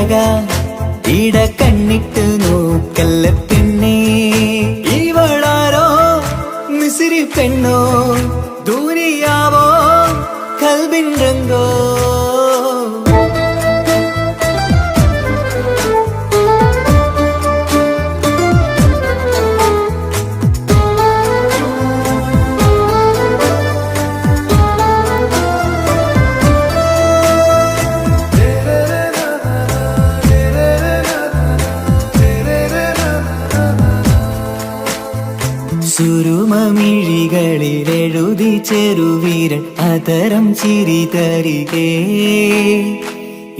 അഴക ഇട കണ്ണിട്ട് നോക്കല്ല പെണ്ണേ ഇവളാരോ മിസിരി പെണ്ണോ ദൂരിയാവോ കൽബിൻ രംഗോ സുരുമമിഴികളിലെഴുതി ചെറുവീരൻ അതരം ചിരി തരികേ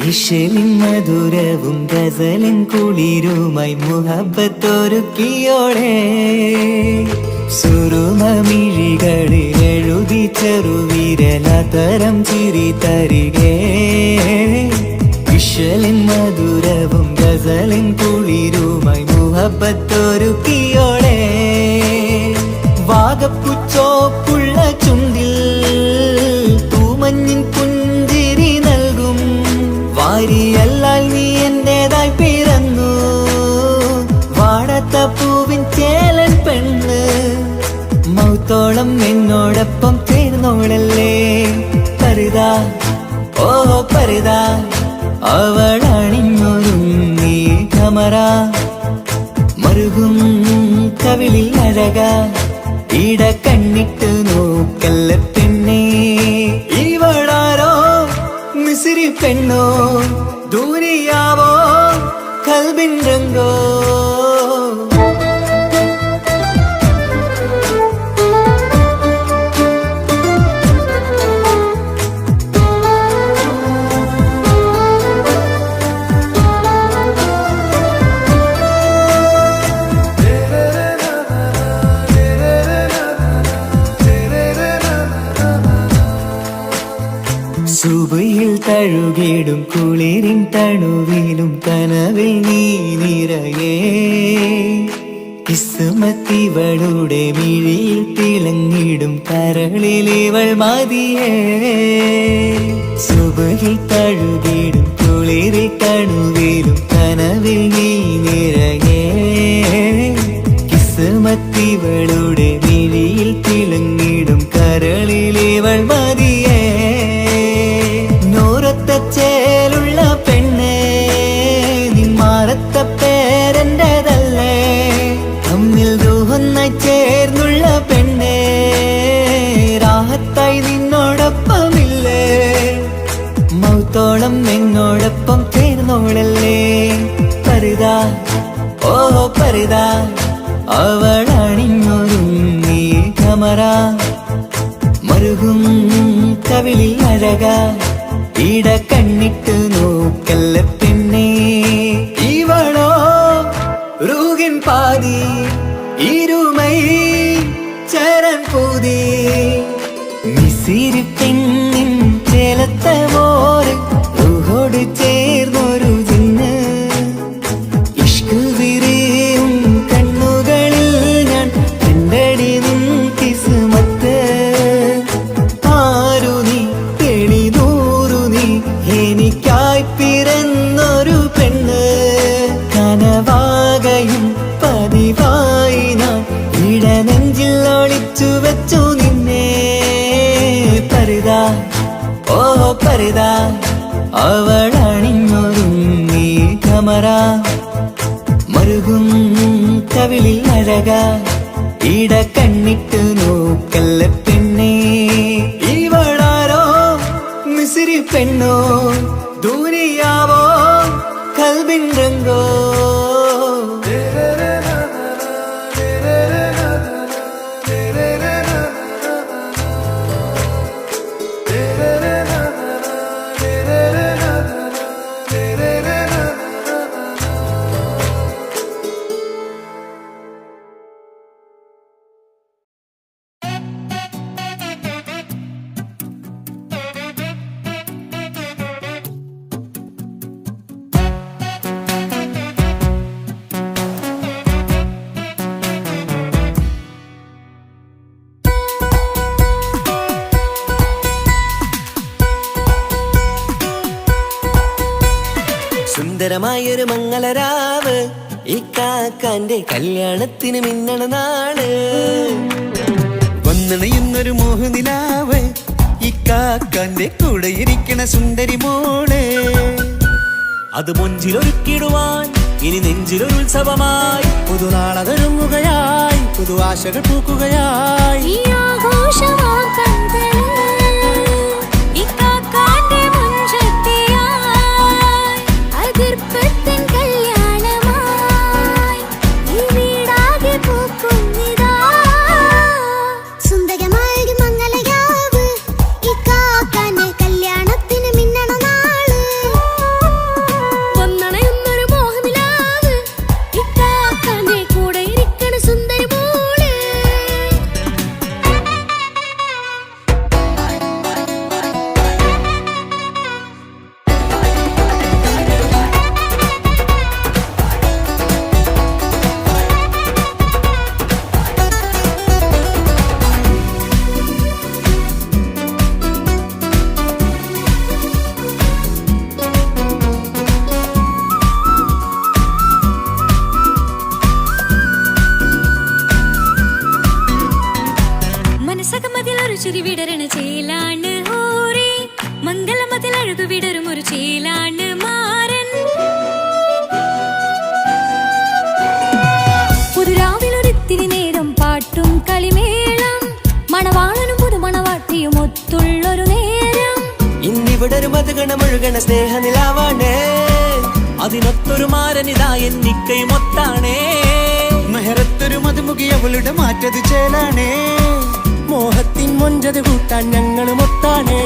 ഇശലിൻ മധുരവും ഗസലിൻ കുളിരുമായി മുഹബത്തൊരുക്കിയോടെ സുരുമമിഴികളിലെഴുതി ചെറുവീരൻ അതരം ചിരി തരികേ ഇശലിൻ മധുരവും ഗസലിൻ കുളിരുമായി മുഹബത്തൊരുക്കിയോടെ വാഗപ്പുച്ചോപ്പുള്ള ചുണ്ടിൽ തൂമഞ്ഞിൻ പുഞ്ചിരി നൽകും വാരിയല്ലാൽ നീ എന്റേതായി പിറന്നു വാടത്ത പൂവിൻ ചേലൻ പെണ്ണ് മൗത്തോളം എന്നോടൊപ്പം ചേർന്നോളല്ലേ പരിതാ ഓ പരിതാ അവളണിഞ്ഞൊരുങ്ങി കമറ മറുകും കവിളിൽ അഴക ഇട കണ്ണിട്ട് നോക്കല്ല പെണ്ണേ ഇവളാരോ മിസിരി പെണ്ണോ ദൂരിയാവോ കൽബിൻ രംഗോ സുബയിൽ തഴുകിടും കുളിരിൻ തണുവിലും കനവിൽ നീ നിറയേ കിസ്മത്തിവളുടെ മിഴിയിൽ തിളങ്ങിടും കരളിലിവൾ മതിയേ സുബയിൽ തഴുകിടും കുളിരിൽ തണുവിലും കനവിൽ നീ നിറയേ കിസ്മത്തിവളുടെ മിഴിയിൽ തിളങ്ങിടും കരളിലിവൾ മതിയേ ചേലുള്ള പെണ്ണേ നിന്മാറത്ത പേരെന്റേതല്ലേ തമ്മിൽ ദൂഹൊന്നായി ചേർന്നുള്ള പെണ്ണേ രാഹത്തായി നിന്നോടൊപ്പമില്ലേ മൗത്തോളം എന്നോടൊപ്പം ചേർന്നോളല്ലേ പരിതാ ഓ പരിതാ അവളണിഞ്ഞൊരുങ്ങി കമറ മറുകും കവിളിൽ അഴക ഇട കണ്ണിട്ട് നോക്കല്ല പെണ്ണേ ഇവളോ റൂഹിൻ പാതി ഇരുമൈ ചരൻ പൂതി മിസിരി പെണ്ണിൻ ചേലത്ത മോര് റൂഹോട് ചേർന്നൊരു ജിന്ന് ഇഷ്ക് വിരിയും കണ്ണുകളിൽ ഞാൻ കണ്ടടി നിൻ കിസ്മത്ത് ആരു നീ എനിക്കായി പിറന്നൊരു പെണ്ണ് കനവാകയും പതിവായി ഞാൻ ഇടനെഞ്ചിൽ ഒളിച്ചു വെച്ചു നിന്നെ പരിതാ ഓ പരിതാ അവളണിഞ്ഞൊരുങ്ങി കമറ മറുകും കവിളിൽ അഴക ഇട കണ്ണിട്ട് നോക്കല്ല പെണ്ണേ ഇവളാരോ മിസിരി പെണ്ണോ ദൂരിയാവോ കൽബിൻ രംഗോ സുന്ദരമായൊരു മംഗളരാവ് ഇക്കാക്കാന്റെ കല്യാണത്തിന് മിന്നണ നാള്. വന്നണയുന്നൊരു മോഹനിലാവ് ഇക്കാക്കാന്റെ കൂടെ ഇരിക്കണ സുന്ദരി മോള്. അത് മൊഞ്ചിലൊരുക്കിടുവാൻ ഇനി നെഞ്ചിലൊരു ഉത്സവമായി പുതുനാളതൊരുങ്ങുകയായി പുതുആശകൾ പൂക്കുകയായി. ചിരി വിടരണ ചേലാണ് ഓരേ മംഗളമതിൽ അഴുതു വിടരും ഒരു ചേലാണ് മാരൻ. പുതുരാവിലൊരിത്തിരി നേരം പാട്ടും കളിമേളം മണവാളനും പുതുമണവാട്ടിയും ഒത്തുള്ളൊരു നേരം. ഇന്നിവിടൊരു മധുഗണമൊഴുകണ സ്നേഹനിലാവാണ് അതിനൊത്തൊരു മാരനിതാ എന്നിക്കൈ മൊത്താണേ. മെഹറത്തൊരു മധുമുഖി അവളുടെ മാറ്റത് ചേലാണേ. മോഹത്തിൻ മൊഞ്ചത് കൂട്ടാൻ ഞങ്ങൾ മൊത്താണേ.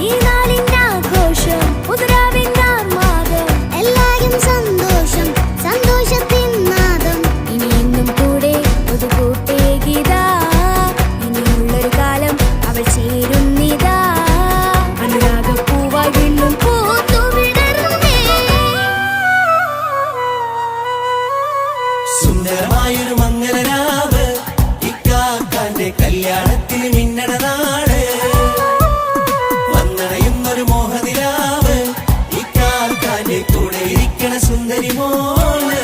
ഈ നാളിന്റെ ആഘോഷം പുതുരാവിന്റെ ആർമാദം എല്ലാരും സന്തോഷം സന്തോഷത്തിൻ നാദം. ഇനി എന്നും കൂടെ ഒരു കൂട്ടേകിതാ ഇനിയുള്ളൊരു കാലം അവൾ ചേരുന്നിതാ. അനുരാഗപ്പൂവായി വീണ്ടും പൂത്തുവിടരുന്നേ. സുന്ദരമായൊരു മംഗളരാവ് ഇക്കാക്കാന്റെ കല്യാണത്തിന് മിന്നണ നാള്. വന്നണയുന്നൊരു മോഹനിലാവ് ഇക്കാക്കാന്റെ കൂടെ ഇരിക്കണ സുന്ദരി മോള്.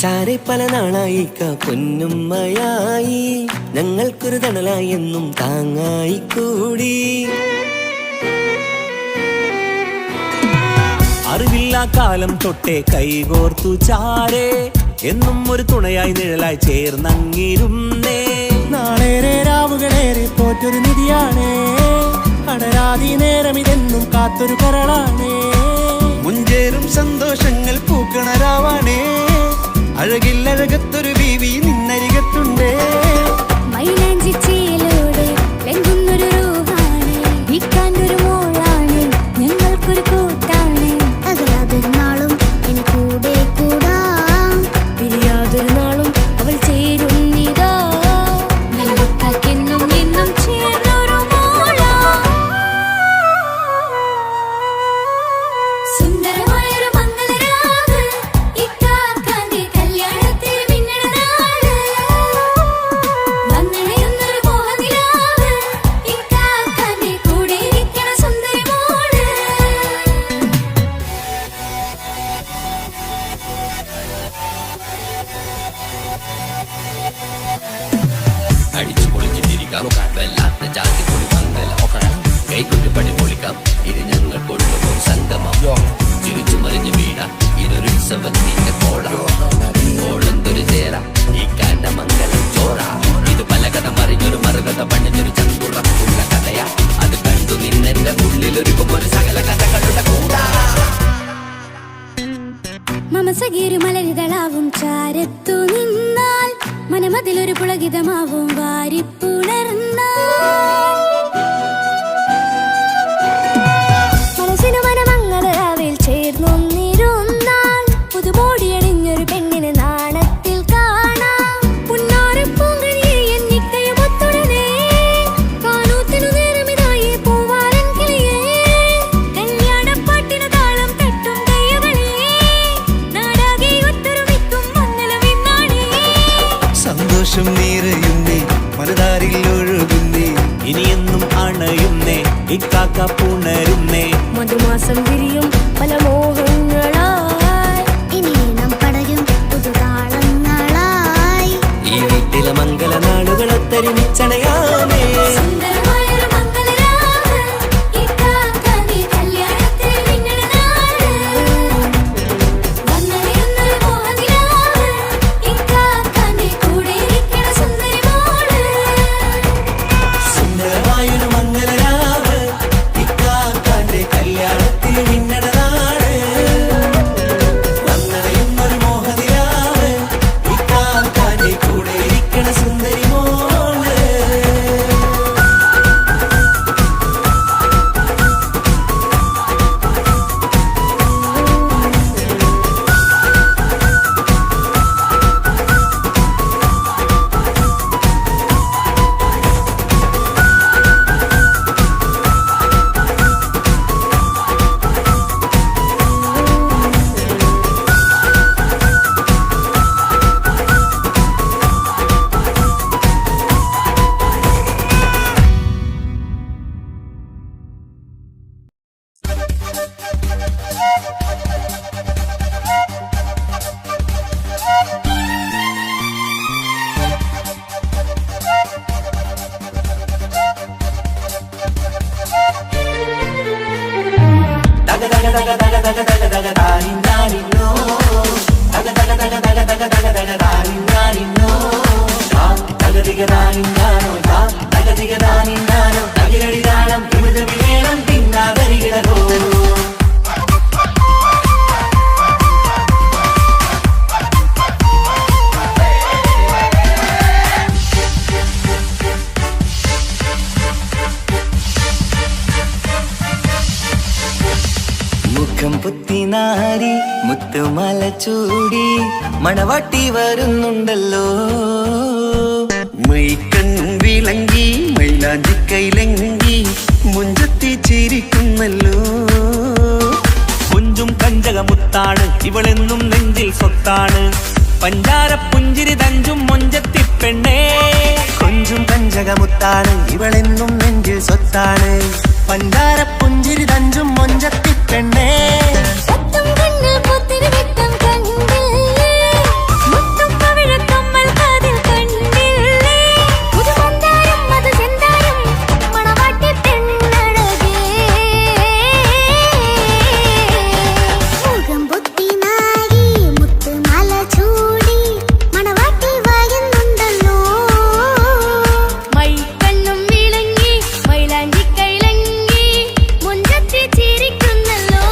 ചാരെ പല നാളായി പൊന്നുമ്മയായി ഞങ്ങൾക്കൊരു തണലായി എന്നും താങ്ങായി കൂടി. അറിവില്ലാ കാലം തൊട്ടേ കൈകോർത്തു ചാരേ എന്നും ഒരു തുണയായി നിഴലായി ചേർന്നങ്ങിരുന്നേ. നാളേറെ രാവുകളേറെ പോറ്റൊരു നിധിയാണേ. അടരാതി നേരം ഇതെന്നും കാത്തൊരു കരളാണേ. മുഞ്ചേറും സന്തോഷങ്ങൾ പൂക്കണരാവാണേ. അഴകില്ലഴകത്തൊരു ബീവി നിന്നരികത്തുണ്ടേ. മൈലാഞ്ചിച്ചേലോടെ ലംഘുന്നൊരു റൂഹാണ് വിക്കാനൊരു മോളാണ് ഞങ്ങൾക്കൊരു കൂട്ടാണ്. അകലാതൊരു നാളും എൻ കൂടെ കൂടാം പിരിയാതൊരു നാളും അവൾ ചേരുന്നിതാ. എന്നും എന്നും ചേർന്നൊരു മോളാ. സുന്ദരമായൊരു മംഗളരാവ് ഇക്കാക്കാന്റെ കല്യാണത്തിൽ മിന്നണ നാള്. വന്നണയുന്നൊരു മോഹനിലാവ് ഇക്കാക്കാന്റെ കൂടെ ഇരിക്കണ സുന്ദരി മോള്. അടിച്ചു പൊളിച്ചിട്ടിരിക്കാം വല്ലാത്ത ജാതി പൊളി മംഗലം കൈകൊട്ടി പണി പൊളിക്കാം. ഇത് ഞങ്ങൾ കൊണ്ടുപോകും സംഗമം. ചിരിച്ചു മറിഞ്ഞു വീണ ഇതൊരു ഉത്സവത്തിന്റെ കോളം. കോളന്തൊരു ചേര ഈ കാന്റെ മംഗലം ചോറ. ഇത് പലകഥ മറിഞ്ഞൊരു മറുകഥ പണിഞ്ഞൊരു ചന്തുറപ്പുള്ള കഥയാ. അത് കണ്ടു നിന്നെന്റെ ഉള്ളിലൊരുക്കും ഒരു സകല കഥകളുടെ കൂടാ. മമസകീരു മലരിതളാവും ചാരത്തു നിന്നാൽ മനമതിലൊരു പുളകിതമാവും വാരിപ്പുണർന്നാൽ. മനസ്സിനു മനമംഗളരാവിൽ ചേർ ഇക്കാക്ക പുണരുന്നേ. മധുമാസം വിരിയും പല മോഹങ്ങളായി, ഇനി നാം പടരും പുതുതാളങ്ങളായി. ഈ വീട്ടിലെ മംഗളനാളുകളൊത്തൊരുമിച്ചണയാമേ. സുന്ദരമായൊരു മംഗളരാവ്, ഇക്കാക്കാന്റെ കല്യാണത്തിൽ മിന്നണ നാള്. വന്നണിയുന്നൊരു മോഹനിലാവ്, ഇക്കാക്കാന്റെ കൂടെ ഇരിക്കണ സുന്ദരി മോള്. സുന്ദരമായൊരു മംഗളരാവ്, ഇക്കാക്കാന്റെ കല്യാണത്തിൽ മിന്നണ നാള്. വന്നണയുന്നൊരു മോഹനിലാവ്, ഇക്കാക്കാന്റെ കൂടെ ഇരിക്കണ സുന്ദരി മോള്. മുഖം പുത്തിനാരി മുത്തുമല ചൂടി മണവാട്ടി വരുന്നുണ്ടല്ലോ. മൈക്കണ്ണും വിളങ്ങി മൈലാഞ്ചി കൈലങ്കി മുഞ്ചത്തി ചിരിക്കുന്നല്ലോ. കൊഞ്ചും കഞ്ചകമുത്താണ് ഇവളെന്നും നെഞ്ചിൽ സ്വത്താണ്. പഞ്ചാര പുഞ്ചിരി തഞ്ചും മൊഞ്ചത്തി പെണ്ണേ. കൊഞ്ചും കഞ്ചകമുത്താണ് ഇവളെന്നും നെഞ്ചിൽ സ്വത്താണ്. പഞ്ചാര പുഞ്ചിരി തഞ്ചും മൊഞ്ചത്തി പെണ്ണേ. സത്തും കണ്ണിൽ പൂത്തിരി വെട്ടം കണ്ടില്ലേ, മുത്തും പവിഴക്കമ്മൽ കാതിൽ കണ്ടില്ലേ, പുതുമന്ദാരം മധുചന്ദാരം മണവാട്ടി പെണ്ണഴകേ. മുഖം പൊത്തി നാരി മുത്തുമാല ചൂടി മണവാട്ടി വരുന്നുണ്ടല്ലോ. മൈക്കണ്ണും വിളങ്ങി മൈലാഞ്ചി കൈലങ്കി മുഞ്ചത്തി ചിരിക്കുന്നല്ലോ.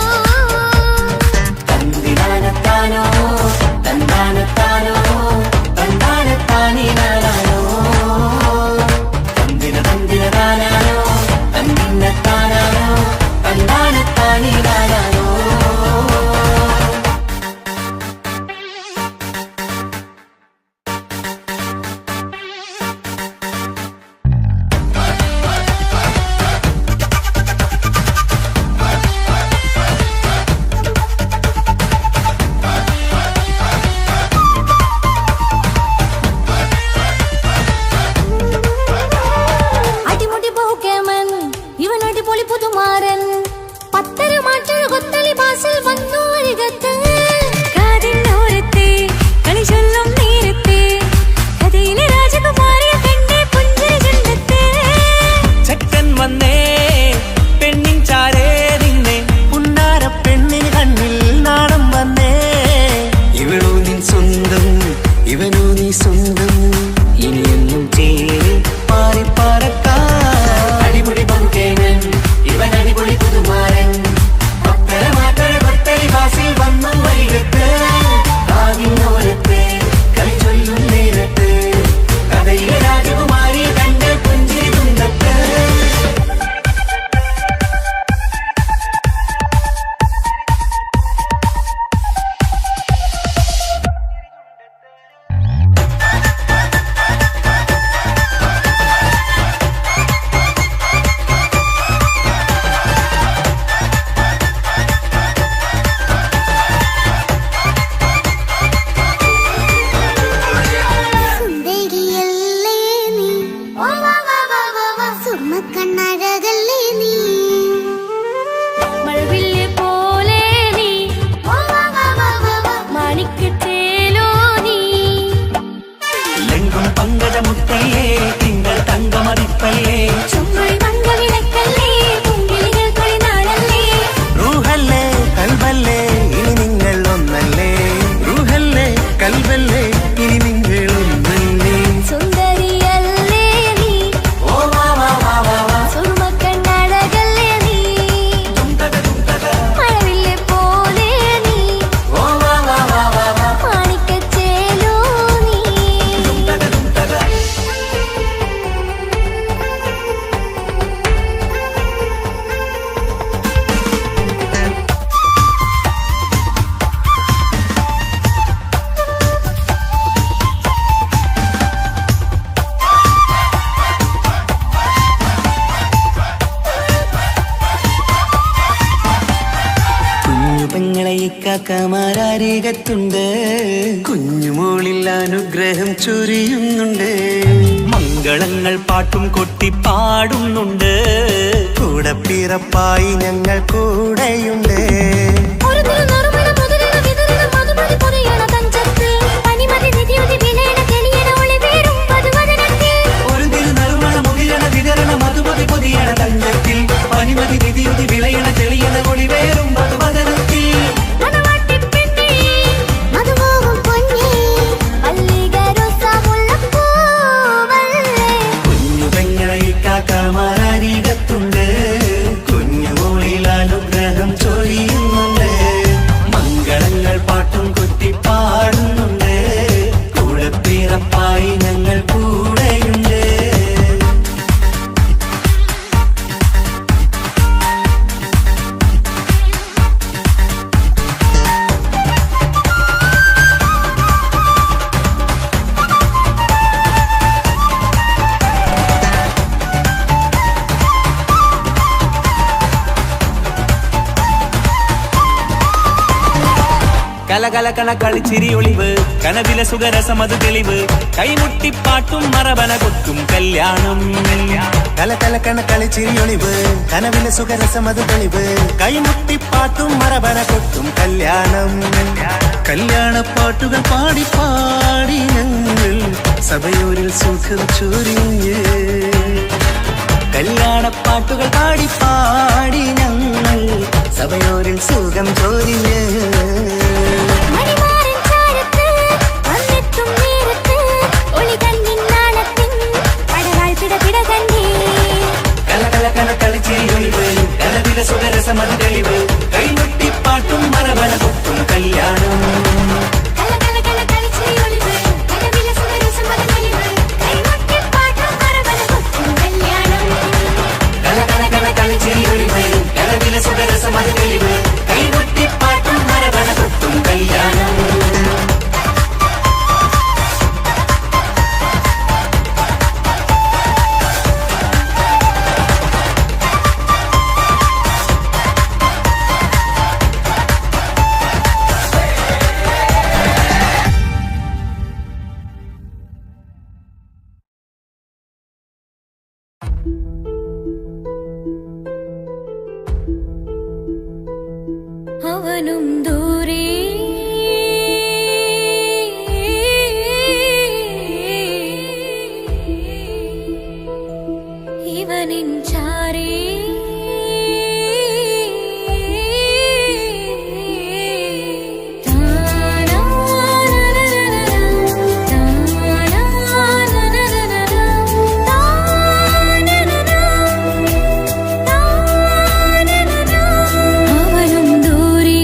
ഇക്കാക്കമാരരികത്തുണ്ട്, കുഞ്ഞുമോളിൽ അനുഗ്രഹം ചൊരിയുന്നുണ്ട്. മംഗളങ്ങൾ പാട്ടും കൊട്ടി പാടുന്നുണ്ട്, കൂടെ പിറപ്പായി ഞങ്ങൾ കൂടെയുണ്ട്. ഒരു തിരുനറുമണ മുതിരണ വിതരണ മധുമതി പൊതിയണ തഞ്ചത്തിൽ പനിമതി നിധിയുതി വിലയണ തെളിയണ ഒളിവേറും വധുവദനത്തിൽ. ഒരു തിരുനറുമണ മുകിലണ വിതരണ മധുമതി പൊതിയണ തഞ്ചത്തിൽ പനിമതി നിധിയുതി വിളയണ തെളിയണ ഒളിവേറും മധുവദനത്തിൽ. മണവാട്ടിപ്പെണ്ണേ, മധുമോഹം പൊന്നേ, മല്ലികരൊസമുല്ലപ്പൂവല്ലേ. കുഞ്ഞു പെങ്ങളെ ഇക്കാക്കമാരരികത്തുണ്ട്, കുഞ്ഞുമോളിൽ അനുഗ്രഹം ചൊരിയുന്നുണ്ട്. മംഗളങ്ങൾ പാട്ടും കൊട്ടി പാടുന്നുണ്ട്, കൂടെ പിറപ്പായി ഞങ്ങൾ കൂടെയുണ്ട്. കലകലകണ കളിച്ചിരി ഒളിവ്, കനവിലെ സുഖരസമത് തെളിവ്, കൈമുട്ടിപ്പാട്ടും മറവന കൊട്ടും കല്യാണം. കലകലക്കണ കളിച്ചിരിയൊളിവ്, കനവിലെ സുഖരസമത് തെളിവ്, കൈമുട്ടിപ്പാട്ടും മറവന കൊട്ടും കല്യാണം. കല്യാണപ്പാട്ടുകൾ പാടി പാടി ഞങ്ങൾ സഭയോരിൽ സുഖം ചൊരിഞ്ഞ്. കല്യാണപ്പാട്ടുകൾ പാടി പാടി ഞങ്ങൾ സഭയോരിൽ സുഖം ചൊരിഞ്ഞ്. മണിമാരൻ ചാരത്ത് വന്നെത്തും നേരത്ത് ഒളികണ്ണിൻ നാളത്തിൻ പടവാൾ പിടപിട കണ്ടേ. കലകലകണ കളിച്ചിരിയൊളിവ്, കനവിലെ സുഖരസമത് തെളിവ്, കൈമുട്ടിപ്പാട്ടും മറവന കൊട്ടും കല്യാണം. കലകലകല കളിച്ചിരിയൊളിവ്, കനവിലെ സുഖരസമത് തെളിവ്, കൈമുട്ടിപ്പാട്ടും മറവന കൊട്ടും കല്യാണം. കലകലകണ കളിച്ചിരിയൊളിവ്, കനവിലെ സുഖരസമത് തെളിവ്, കൈമുട്ടിപ്പാട്ടും മറവന കൊട്ടും കല്യാണം. അവനും ദൂരെ ഇവനിൻ ചാരേ അവനും ദൂരെ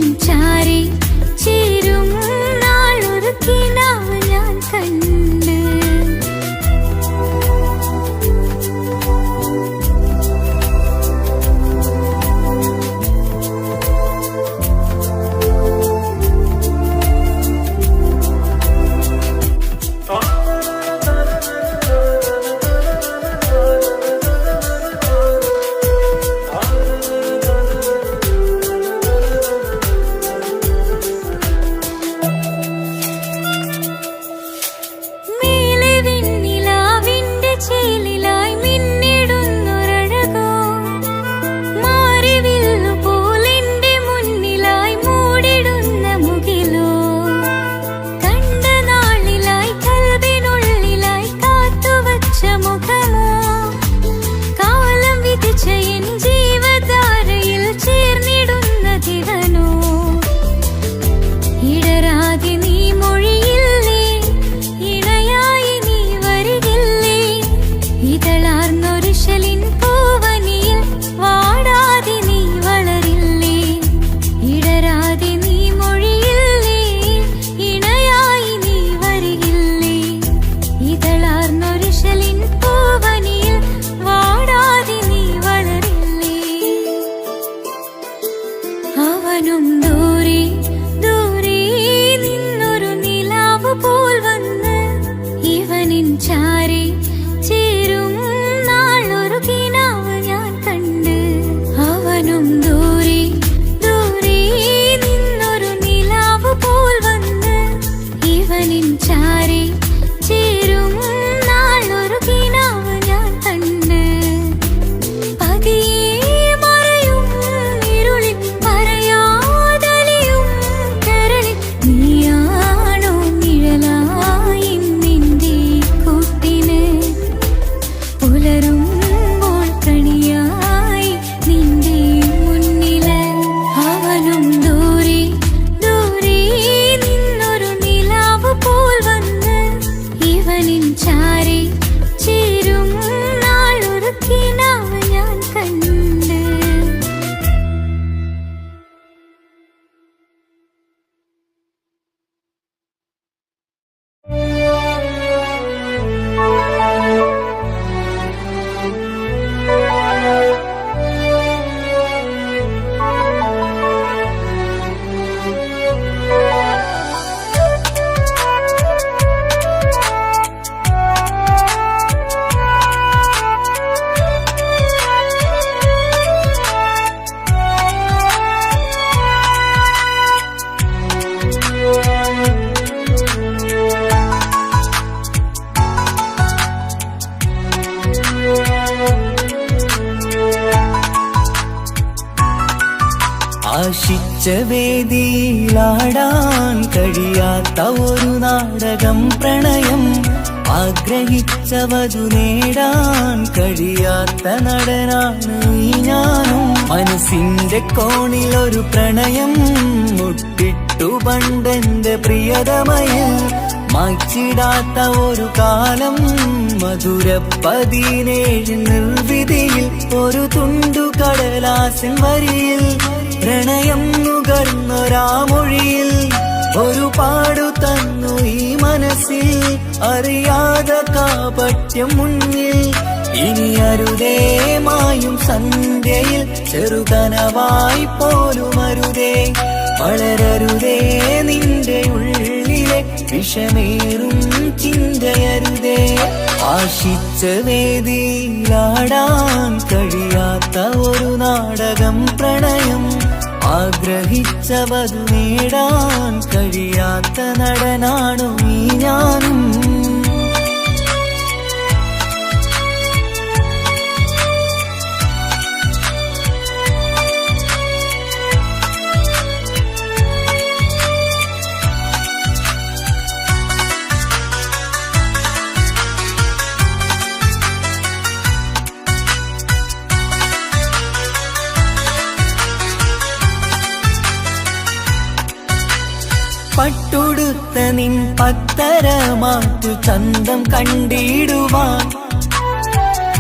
ഇവനിൻ ചാരി ചേരും നാളൊരു കിനാവ് ഞാൻ കണ്ട്. അവനും ദൂരെ ദൂരെ നിന്നൊരു നിലാവ് പോൽ വന്ന് ഇവനിൻ ചാരി ചേരും നാളൊരു കിനാവ് ഞാൻ കണ്ട്. അവനും ദൂരെ ദൂരെ നിന്നൊരു നിലാവ് പോൽ വന്ന് ഇവനിൻ ചാരി ചേരും നാളൊരു കിനാവ് ഞാൻ കണ്ട്. പതിയെ മറയും ഇരുളിൽ പറയാതലിയും കരളിൽ നീയാണോ നിഴലായി നിന്റെ കൂട്ടിന്. പുലരുമ്പോൾ കണിയായി നിന്റെ മുന്നില്. അവനും ദൂരെ ദൂരെ നിന്നൊരു നിലാവ് പോൽ വന്ന് ഇവനിൻ ചാരി ചേരും നാളൊരു കിനാവ് ഞാൻ കണ്ട്. ആശിച്ച വേദിയിലാടാൻ കഴിയാത്ത ഒരു നാടകം പ്രണയം. ആഗ്രഹിച്ചവതു നേടാൻ കഴിയാത്ത നടനാണ് ഈ ഞാനും. മനസ്സിന്റെ കോണിലൊരു പ്രണയം മുട്ടിട്ടു പണ്ടെന്റെ പ്രിയതമയിൽ. മായ്ച്ചിടാത്ത ഒരു കാലം മധുര 17 നിർവിധിയിൽ. ഒരു തുണ്ടു കടലാസിൻ വരിയിൽ പ്രണയം നുകർന്നൊരാമൊഴിയിൽ. ഒരു പാടു തന്നു ഈ മനസ്സിൽ അറിയാതെ കാപട്യം മുന്നിൽ. ഇനി അരുതേ മായും സന്ധ്യയിൽ ചെറുകനവായി പോലും അരുതേ. വളരരുതേ നിന്റെ ഉള്ളിലെ വിഷമേറും ചിന്തയരുതേ. ആശിച്ച വേദിയിലാടാൻ കഴിയാത്ത ഒരു നാടകം പ്രണയം. ആഗ്രഹിച്ചവതു നേടാൻ കഴിയാത്ത നടനാണു ഈ ഞാനും. പട്ടുടുത്ത നിൻ പത്തരമാറ്റു ചന്തം കണ്ടിടുവാൻ.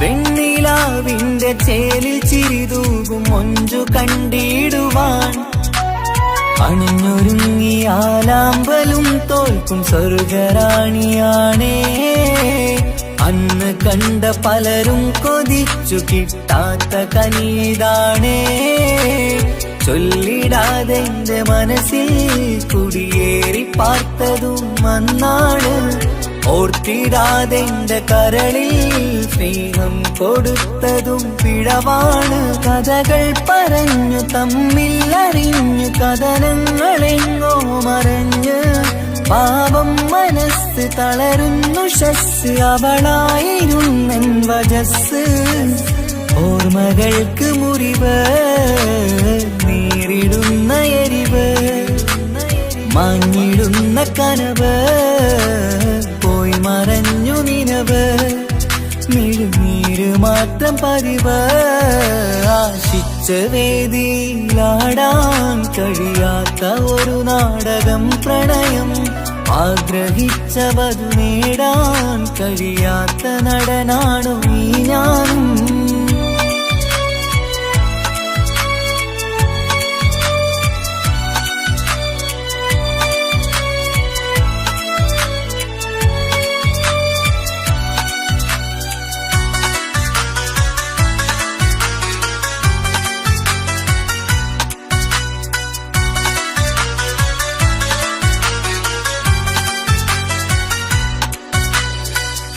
വെണ്ണിലാവിന്റെ ചേലിൽ ചിരിതൂകും മൊഞ്ചു കണ്ടിടുവാൻ. അണിഞ്ഞൊരുങ്ങിയാലാമ്പലും തോൽക്കും സ്വർഗറാണിയാണേ. അന്ന് കണ്ട പലരും കൊതിച്ചു കിട്ടാത്ത കനീതാണേ. ചൊല്ലിടാതെ എന്റെ മനസ്സിൽ കുടിയേറി പാർത്തതും അന്നാണ്. ഓർത്തിടാതെ എന്റെ കരളിൽ സ്നേഹം കൊടുത്തതും പിഴവാണ്. കഥകൾ പറഞ്ഞു തമ്മിൽ അറിഞ്ഞു കഥനങ്ങളെങ്ങോ മറഞ്ഞ് പാപം മനസ്സ് തളരുന്നു ശസ്. അവളായിരുന്നെൻ വജസ്. ഓർമ്മകൾക്ക് മുറിവ് നേരിടുന്ന എരിവ് മാഞ്ഞിടുന്ന കനവ് പോയി മറഞ്ഞു നിനവ്. മിഴുനീര് മാത്രം പതിവ്. ആശിച്ച വേദിയിലാടാൻ കഴിയാത്ത ഒരു നാടകം പ്രണയം. ആഗ്രഹിച്ച വധു നേടാൻ കഴിയാത്ത നടനാണു ഈ ഞാനും.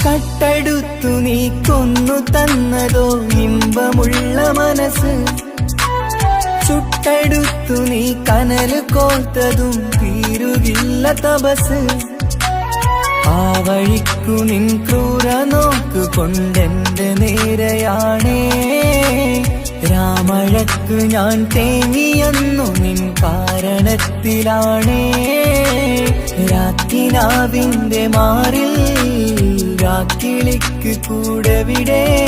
കട്ടെടുത്തു നീ കൊന്നു തന്നതോ ഇമ്പമുള്ള മനസ്സ്. ചുട്ടെടുത്തു നീ കനല് കോർത്തതും തീരുകില്ല തപസ്. ആ വഴിക്കു നിൻ ക്രൂര നോക്കു കൊണ്ടെന്റെ നേരെയാണേ. രാമഴക്ക് ഞാൻ തേങ്ങിയെന്നു നിൻ കാരണത്തിലാണേ. രാത്തിനാവിന്റെ മാറിൽ രാക്കിളിക്ക് കൂടവിടെ.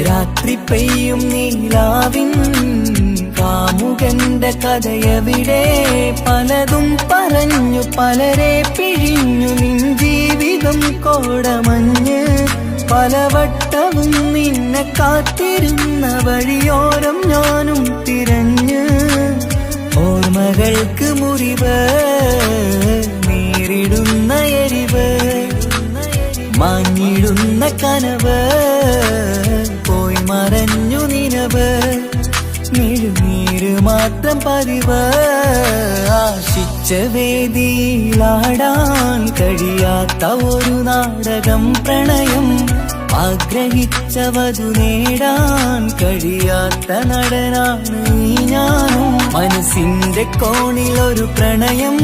രാത്രി പെയ്യും നീലാവിൻ കാമുകന്റെ കഥയവിടെ. പലതും പറഞ്ഞു പലരെ പിഴിഞ്ഞു നിൻ ജീവിതം കോടമഞ്ഞ്. പലവട്ടവും നിന്നെ കാത്തിരുന്ന വഴിയോരം ഞാനും തിരഞ്ഞ്. ഓർമ്മകൾക്ക് മുറിവ് നേരിടുന്ന എരിവ് മാഞ്ഞിടുന്ന കനവ് പോയി മറഞ്ഞു നിനവ്. മിഴുനീര് മാത്രം പതിവ്. ആശിച്ച വേദിയിലാടാൻ കഴിയാത്ത ഒരു നാടകം പ്രണയം. ആഗ്രഹിച്ച വധു നേടാൻ കഴിയാത്ത നടനാണ് ഈ ഞാനും. മനസ്സിന്റെ കോണിൽ ഒരു പ്രണയം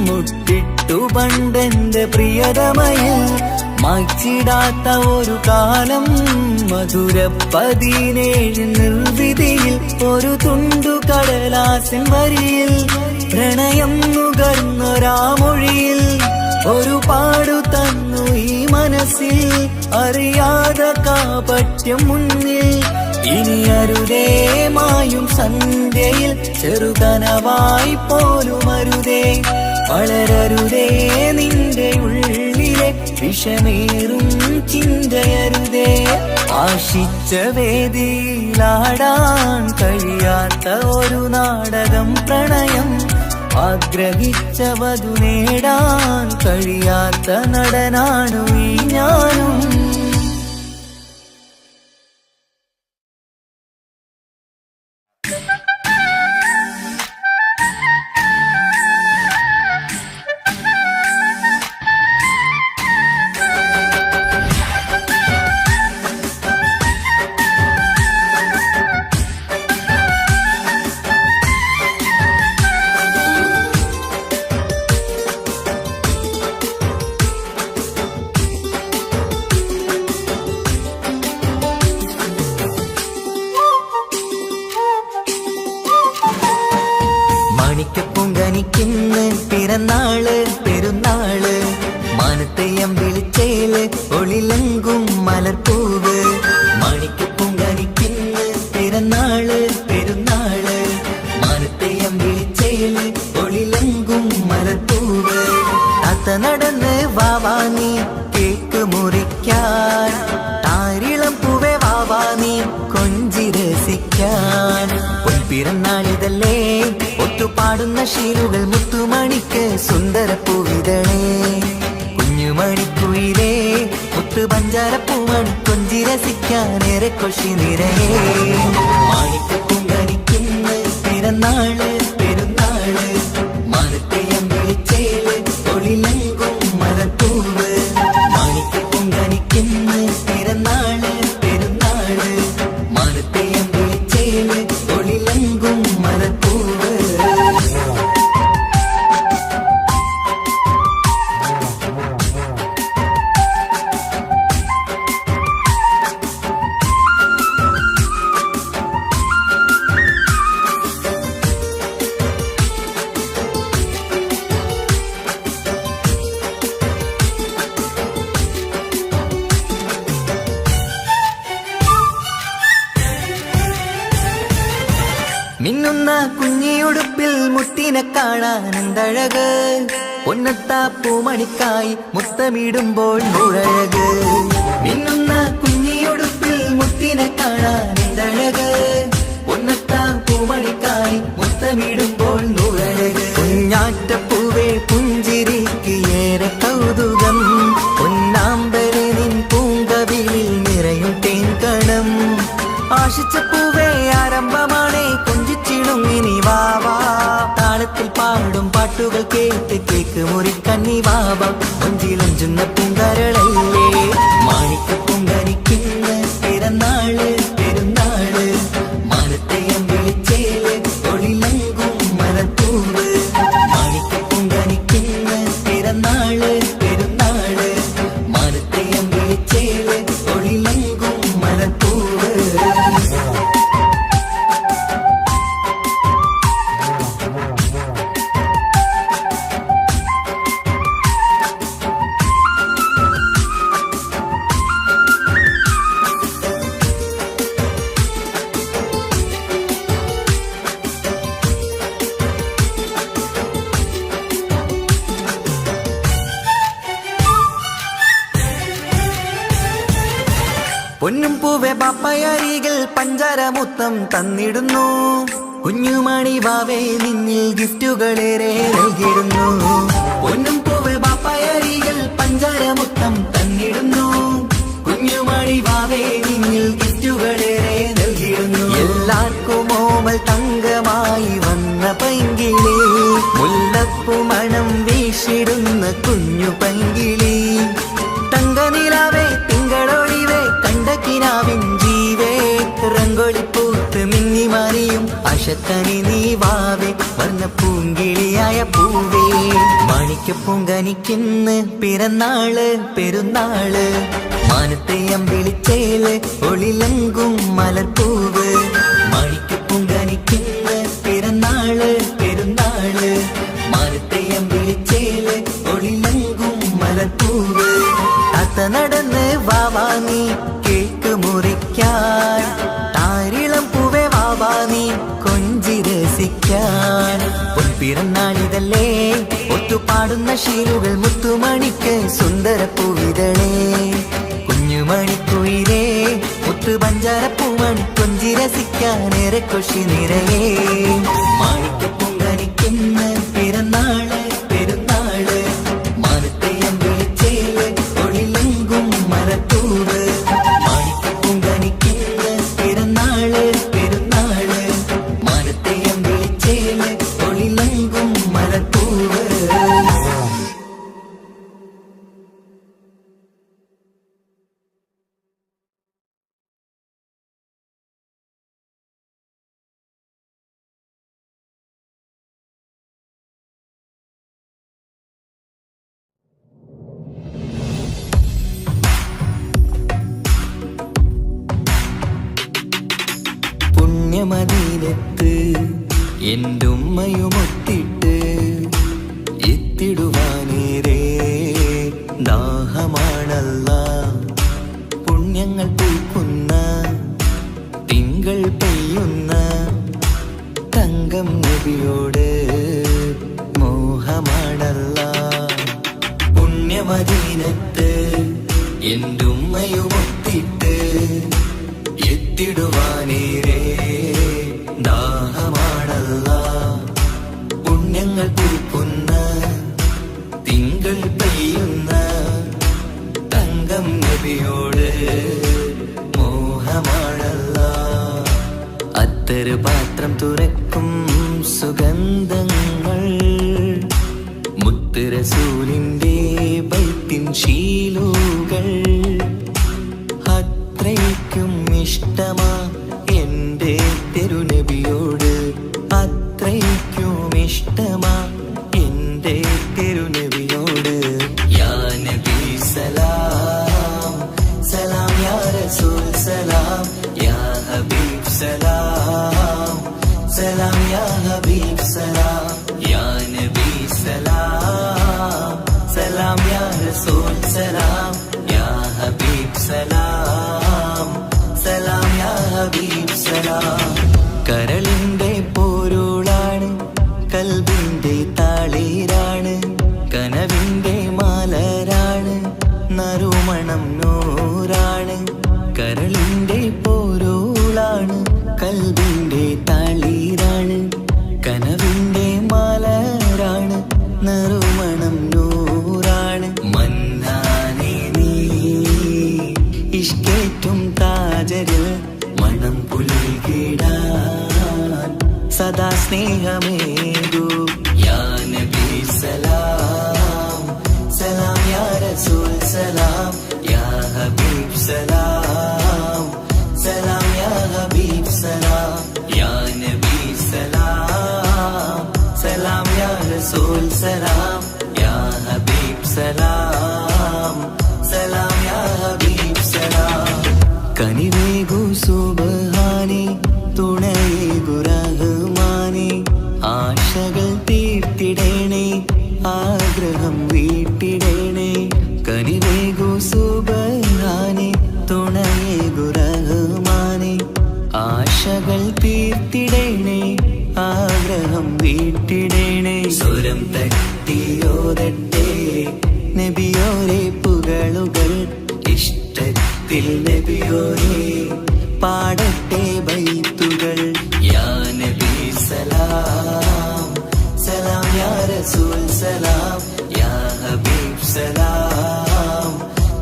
മുട്ടിട്ടു പണ്ടെന്റെ പ്രിയതമയിൽ. മായ്ച്ചിടാത്ത ഒരു കാലം മധുര 17 നിർവിധിയിൽ. ഒരു തുണ്ടു കടലാസിൻ വരിയിൽ പ്രണയം നുകർന്നൊരാമൊഴിയിൽ. ഒരു പാടു തന്നു ഈ മനസ്സിൽ അറിയാതെ കാപട്യം മുന്നിൽ. ഇനി അരുതേ മായും സന്ധ്യയിൽ ചെറുകനവായി പോലും അരുതേ. വളരരുതേ നിന്റെ ഉള്ളിലെ വിഷമേറും ചിന്തയരുതേ. ആശിച്ച വേദിയിലാടാൻ കഴിയാത്ത ഒരു നാടകം പ്രണയം. ആഗ്രഹിച്ച വധു നേടാൻ കഴിയാത്ത നടനാണു ഈ ഞാനും. മാണിക്കപ്പൊങ്കനിക്കിന്ന് പിറന്നാള് പെരുന്നാള്. മാനത്തെയം വിളിച്ചേല് ഒളിലങ്കും മലർപ്പൂവ്. മാണിക്കപ്പൊങ്കനിക്കിന്ന് പിറന്നാള് പെരുന്നാള്. മാനത്തെയം വിളിച്ചേല് ഒളിലങ്കും മലർപ്പൂവ്. താത്ത നടന്ന് വാവാനി കേക്ക് മുറിക്കാൻ. താരിളം പൂവേ വാവാനി കൊഞ്ചി രസിക്കാൻ. പൊൻപിറന്നാളിതല്ലേ ഒത്തുപാടുന്ന ശീലുകൾ മുത്തുമണിക്ക് സുന്ദരപ്പൂവിതളേ കുഞ്ഞുമണിക്കുയിലേ മുത്തു പഞ്ചാരപ്പൂമണി കൊഞ്ചി രസിക്കാനേറെ കൊഷി നിറയേ മാണിക്കപ്പൂങ്കനിക്കുന്ന പിറന്നാള് പെരുന്നാള് മാനത്തെയം വിളിച്ചേല് ഒളിലങ്കും മലപ്പൂവ് മാണിക്കപ്പൂങ്കനിക്കുന്ന പിറന്നാള് പെരുന്നാള് മാനത്തെയം വിളിച്ചേല് ഒളിലങ്കും മലപ്പൂവ് മിന്നുന്ന കുഞ്ഞിയുടുപ്പിൽ മുത്തിനെ കാണാൻ എന്തഴക് പൊന്നത്താ പൂമണിക്കായി മുത്തമിടുമ്പോൾ മുഴഴക് മിന്നുന്ന കുഞ്ഞിയുടുപ്പിൽ മുത്തിനെ കാണാൻ എന്തഴക് പൊന്നത്താ പൂമണിക്കായി മുത്തമിടുമ്പോൾ മുഴഴക് കുഞ്ഞാറ്റപ്പൂവേ പുഞ്ചിരിക്ക് ഏറെ കൗതുകം പൊന്നാമ്പരെ നിൻ പൂങ്കവിളിൽ നിറയും തേൻകണം ആശിച്ച പൂവേ ആരംഭമാണേ കൊഞ്ചിച്ചിടുങ്ങിനി വാവാ താളത്തിൽ പാടും പാട്ടുകൾ കേട്ട് കേക്ക് മുറിക്കന്നി വാവ കൊഞ്ചിലഞ്ചുന്ന പൂങ്കരളല്ലേ മാണിക്ക പൂങ്കനിക്കുന്ന പിറന്നാള് പെരുന്നാള് മാനത്തെയം വിളിച്ചേല് ഒളിലങ്കും മലപ്പൂവ് മാണിക്ക പൂങ്കനിക്കുന്ന പിറന്നാള് പെരുന്നാള് മാനത്തെയം വിളിച്ചേല് ഒളിലങ്കും മലപ്പൂവ് പൊന്നും പൂവെ പാപ്പയരികൾ പഞ്ചാരമുത്തം തന്നിടുന്നു കുഞ്ഞുമണി വാവേ നിന്നിൽ ഗിഫ്റ്റുകളേറെ നൽകിടുന്നു പൊന്നും പൂവെ പാപ്പയരികൾ പഞ്ചാരമുത്തം തന്നിടുന്നു കുഞ്ഞുമണി വാവേ നിന്നിൽ ഗിഫ്റ്റുകളേറെ നൽകിടുന്നു എല്ലാവർക്കും ഓമൽ തങ്കമായി വന്ന പൈങ്കിളി മുല്ലപ്പൂ മണം വീശിടുന്ന കുഞ്ഞു പൈങ്കിളി തങ്കനിലാവേ തിങ്കളൊളിവേ കണ്ടക്കിനാവിൻ ജീവേ റംഗോളിപ്പൂത്ത് മിന്നി മാറിയും അശത്തനി നീ വാവേ വർണ്ണ പൂങ്കിളിയായ പൂവേ മാണിക്കപ്പൂങ്കനിക്കുന്ന പിറന്നാള് പെരുന്നാള് മാനത്തെയം വിളിച്ചേല് ഒളിലങ്കും മലർപ്പൂവ് മാണിക്കപ്പൂങ്കനിക്കുന്ന പിറന്നാള് പെരുന്നാള് മാനത്തെയം വിളിച്ചേല് ഒളിലങ്കും മലർപ്പൂവ് താത്ത നടന്ന് വാവാ നീ കേക്ക് മുറിക്കാൻ താരിളം പൂവേ വാവാ നീ കൊഞ്ചി രസിക്കാൻ പൊൻപിറന്നാളിതല്ലേ ഒത്തുപാടുന്ന ശീലുകൾ മുത്തുമണിക്ക് സുന്ദരപ്പൂവിതളേ കുഞ്ഞുമണിക്കുയിലേ മുത്തു പഞ്ചാരപ്പൂമണി കൊഞ്ചി രസിക്കാനേറെ കൊഷി നിറയേ മാണിക്കപ്പൂങ്കനിക്കുന്ന പിറന്നാള് പെരുന്നാള് മാനത്തെയം വിളിച്ചേല് ഒളിലങ്കും മലപ്പൂവ് മാണിക്കപ്പൂങ്കനിക്കുന്ന പിറന്നാള് പെരുന്നാള് മാനത്തെയം വിളിച്ചേല് ഒളിലങ്കും മലപ്പൂവ് പുണ്യമദീനത്ത് എൻ്റെ ഉമ്മയുമൊത്തിട്ട് എത്തിടുവാനേരേ ദാഹമാണല്ല പുണ്യങ്ങൾ പൂക്കുന്ന തിങ്കൾ പെയ്യുന്ന തങ്കം നബിയോട് മോഹമാണല്ല പുണ്യമദീനത്ത് എൻ്റെ ഉമ്മയുമൊത്തിട്ട് എത്തിടുവാനേരേ ദാഹമാണല്ല പുണ്യ പൂക്കുന്ന തിങ്കൾ പെയ്യുന്ന തങ്കം നബിയോട് മോഹമാണല്ല. അത്തറ് പാത്രം തുറക്കും സുഗന്ധങ്ങൾ മുത്ത് റസൂലിന്റെ ബൈത്തിൻ ശീലുകൾ. അത്രയ്ക്കും ഇഷ്ടമാ എന്റെ തിരുനബിയോട്, അത്രയ്ക്കും ഇഷ്ടമാ എന്റെ തിരുനബിയോട്. യാ നബി സലാം സലാം, യാ റസൂൽ സലാം, യാ ഹബീബ് സലാം സലാം, യാ ഹബീബ് സലാം, യാ നബി സലാം സലാം, യാ റസൂൽ സലാം, യാ ഹബീബ് സലാം സലാം, യാ ഹബീബ് സലാം. കരളിന്റെ പോരുളാണ്, കൽബിന്റെ താളീരാണ്, കനവിന്റെ മാലരാണ്, നറുമണം നൂറാണ്. കരളിന്റെ പോരുളാണ്, കൽബിന്റെ താളീരാണ്, കനവിന്റെ മാലരാണ്, നറുമണം നൂറാണ്. മന്നാനെ നീ ഇഷ്കേറ്റും താജരിൽ മണം പുൽകിടാൻ സദാ സ്നേഹമേകൂ. യാ നബി സലാം സലാം, യാ റസൂൽ സലാം, യാ ഹബീബ് സലാം സലാം, യാ ഹബീബ് സലാം, യാ നബി സലാം സലാം, യാ റസൂൽ സലാം, യാ ഹബീബ് സലാം സലാം, യാ ഹബീബ് സലാം. കനിവേകു സുബ്ഹാനേ, തുണയേകു റഹ്മാനേ, ആശകൾ തീർത്തിടേണേ, ആഗ്രഹം വീട്ടിടേണേ. കനിവേകു സുബ്ഹാനേ, തുണയേകു റഹ്മാനേ, ആശകൾ തീർത്തിടേണേ, ആഗ്രഹം വീട്ടിടേണേ. സ്വരം തട്ടിയോതട്ടെ നബിയോരെ പുകളുകൾ, ഇഷ്ടത്തിൽ നബിയോരെ പാടട്ടെ ബൈത്തുകൾ. യാ നബി സലാം സലാം, യാ റസൂൽ സലാം, യാ ഹബീബ് സലാം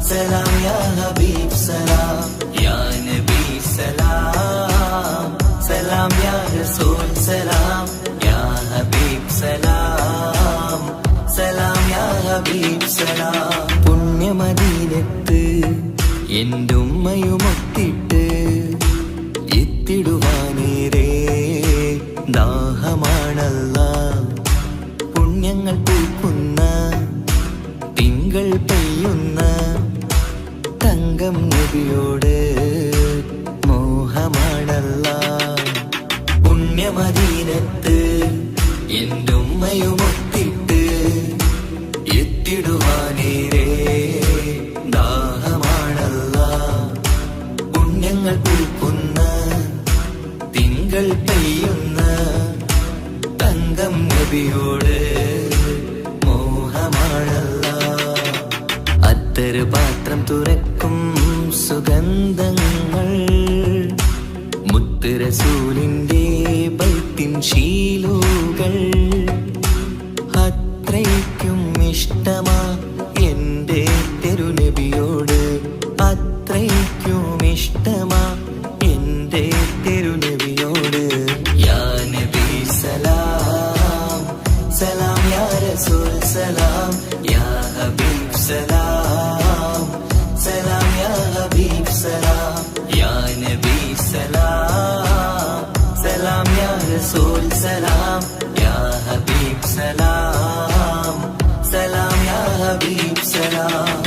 സലാം, യാ ഹബീബ് സലാം, യാ നബി സലാം സലാം, യാ റസൂൽ സലാം, യാ ഹബീബ് സലാം സലാം, യാ ഹബീബ് സലാം. പുണ്യമദീനത്ത് എൻ്റെ ഉമ്മയുമൊത്തിട്ട് എത്തിടുവാനേരേ ദാഹമാണല്ല. പുണ്യങ്ങൾ പൂക്കുന്ന തിങ്കൾ പെയ്യുന്ന തങ്കം നബിയോട് മോഹമാണല്ല. പുണ്യമദീനത്ത് എൻ്റെ ഉമ്മയുമൊത്തിട്ട് എത്തിടുവാനേരേ ദാഹമാണല്ല. പുണ്യങ്ങൾ പൂക്കുന്ന തിങ്കൾ പെയ്യുന്ന തങ്കം നബിയോട് മോഹമാണല്ല. അത്തറ് പാത്രം തുറക്കും സുഗന്ധങ്ങൾ മുത്ത് റസൂലിന്റെ ബൈത്തിൻ ശീലുകൾ. അത്രയ്ക്കും ഇഷ്ടമാ എന്റെ തിരുനബിയോട്, അത്രയ്ക്കും ഇഷ്ടമാ എന്റെ തിരുനബിയോട്. യാ നബി സലാം സലാം, യാ റസൂൽ സലാം, യാ ഹബീബ് സലാം സലാം, യാ ഹബീബ് സലാം, യാ നബി സലാം സലാം, യാ റസൂൽ സലാം, യാ ഹബീബ് സലാം സലാം, യാ ഹബീബ് സലാം.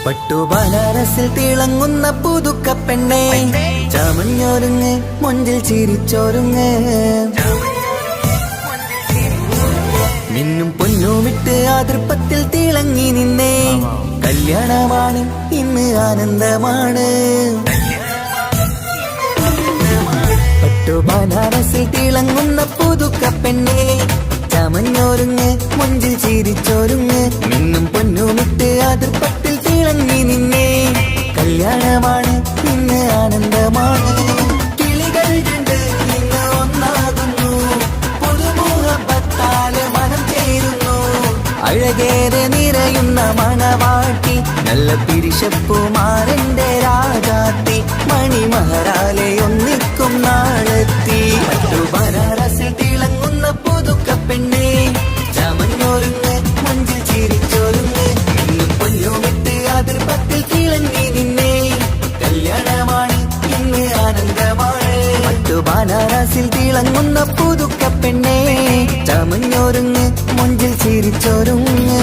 പട്ടുബനാരസിൽ തിളങ്ങുന്ന പുതുക്ക പെണ്ണെ ചമഞ്ഞൊരുങ്ങ് മൊഞ്ചിൽ ചിരിച്ചൊരുങ്ങ് മിന്നും പൊന്നുമിട്ട് ആതൃപ്പത്തിൽ തിളങ്ങി നിന്നേ കല്യാണമാണ് ഇന്ന് ആനന്ദമാണ് പട്ടുബനാരസിൽ തിളങ്ങുന്ന പുതുക്ക പെണ്ണെ ചമഞ്ഞൊരുങ്ങ് മൊഞ്ചിൽ ചിരിച്ചൊരുങ്ങ് മിന്നും പൊന്നുമിട്ട് ആതൃപ്പത്തിൽ തിളങ്ങി നിന്നേ കല്യാണമാണ് ഇന്ന് ആനന്ദമാണ് കിളികൾ രണ്ട് ഇന്ന് ഒന്നാകുന്നു പുതുമുഖത്താല് മനം ചേരുന്നു അഴകേറെ നിറയുന്ന മണവാട്ടി നല്ല പിരിശപ്പുമാരന്റെ രാജാത്തി മണിമഹറാലെ ഒന്നിക്കും നാളെത്തി പട്ടുബനാരസിൽ തിളങ്ങുന്ന പുതുക്ക പെണ്ണെ ചമഞ്ഞൊരുങ്ങ് മഞ്ചിൽ ചിരിച്ചൊരുങ്ങ് ഇന്ന് പൊന്നുമിട്ട് അതിർപ്പത്തിൽ തിളങ്ങി നിന്നേ കല്യാണമാണ് ഇന്ന് ആനന്ദമാണ് പട്ടുബനാരസിൽ തിളങ്ങുന്ന പുതുക്ക പെണ്ണെ ചമഞ്ഞൊരുങ്ങ് മഞ്ചിൽ ചിരിച്ചൊരുങ്ങ്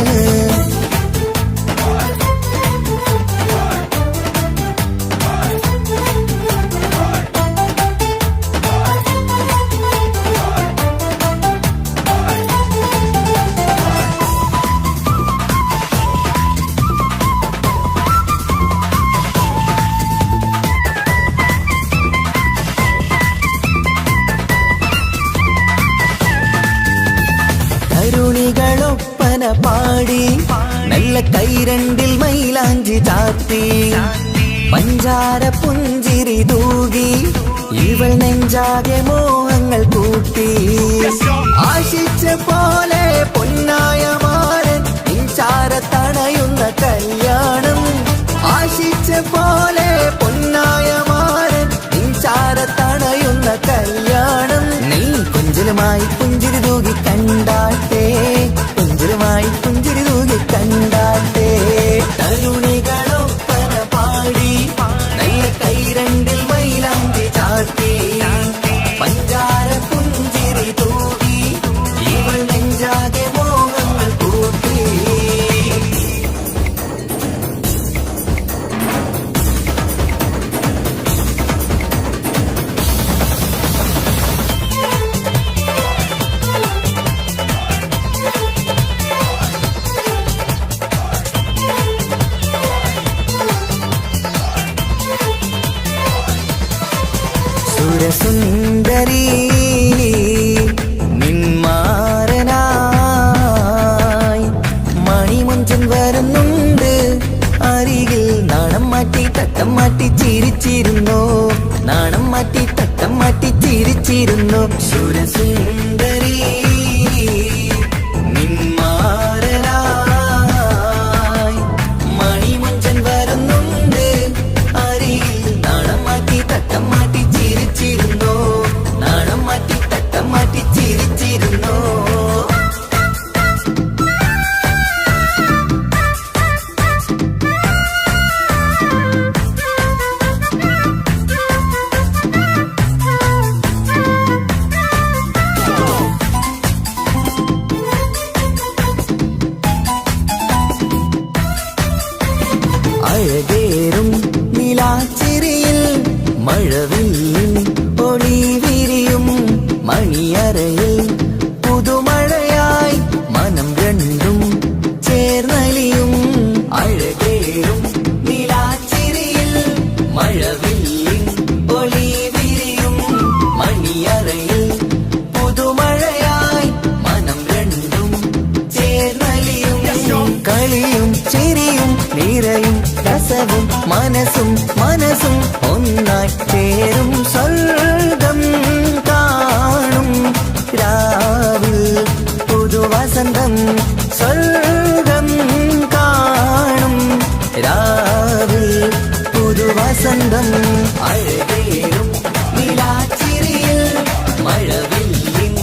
തരുണികളൊപ്പന പാടി നല്ല കൈരണ്ടിൽ മൈലാഞ്ചി ചാത്തി പഞ്ചാര പുഞ്ചിരി തൂകി ഇവൾ നെഞ്ചാകെ മോഹങ്ങൾ കൂട്ടി ആശിച്ച പോലെ പൊന്നായ മാരൻ നിൻചാര തണയുന്ന കല്യാണം ആശിച്ച പോലെ പൊന്നായ മാരൻ നിൻചാര തണയുന്ന കല്യാണം നീ കുഞ്ചലുമായി പുഞ്ചിരി തൂകി കണ്ടാട്ടെ കുഞ്ചലുമായി പുഞ്ചിരി തൂകി കണ്ടാട്ടെ തരുണികളൊപ്പന പാടി നല്ല കൈരണ്ടിൽ മൈലാഞ്ചി ചാർത്തി പഞ്ചാര പുഞ്ചിരി തൂകി ഇവൾ നെഞ്ചാകെ മോഹങ്ങൾ കൂട്ടി സുരസുന്ദരി നിന്മാരനായി മണിമുഞ്ചൻ വരുന്നുണ്ട് അരികിൽ നാണം മാറ്റി തട്ടം മാറ്റി ചിരിച്ചിരുന്നു നാണം മാറ്റി തട്ടം മാറ്റി ചിരിച്ചിരുന്നു സുരസുന്ദരി നിന്മാരനായി മണിമുഞ്ചൻ വരുന്നുണ്ട് അരികിൽ നാണം മാറ്റി തട്ടം മാറ്റി ചിരിച്ചിരുന്നു നാണം മാറ്റി തട്ടം മാറ്റി ചിരിച്ചിരുന്നു അഴകേറും നിലാച്ചിരിയിൽ മഴവില്ലിൻ ഒളി വിരിയും മണിയറയിൽ പുതുമഴയായി മനം രണ്ടും ചേർന്നലിയും അഴകേറും നിലാച്ചിരിയിൽ മഴവില്ലിൻ ഒളി വിരിയും മണിയറയിൽ പുതുമഴയായി മനം രണ്ടും ചേർന്നലിയും കളിയും ചിരിയും നിറയും രസവും മനസ്സും മനസ്സും ഒന്നായി ചേരും സ്വർഗം കാണും രാവിൽ പുതുവസന്തം സ്വർഗം കാണും രാവിൽ പുതുവസന്തം അഴകേറും നിലാച്ചിരിയിൽ മഴവില്ലിൻ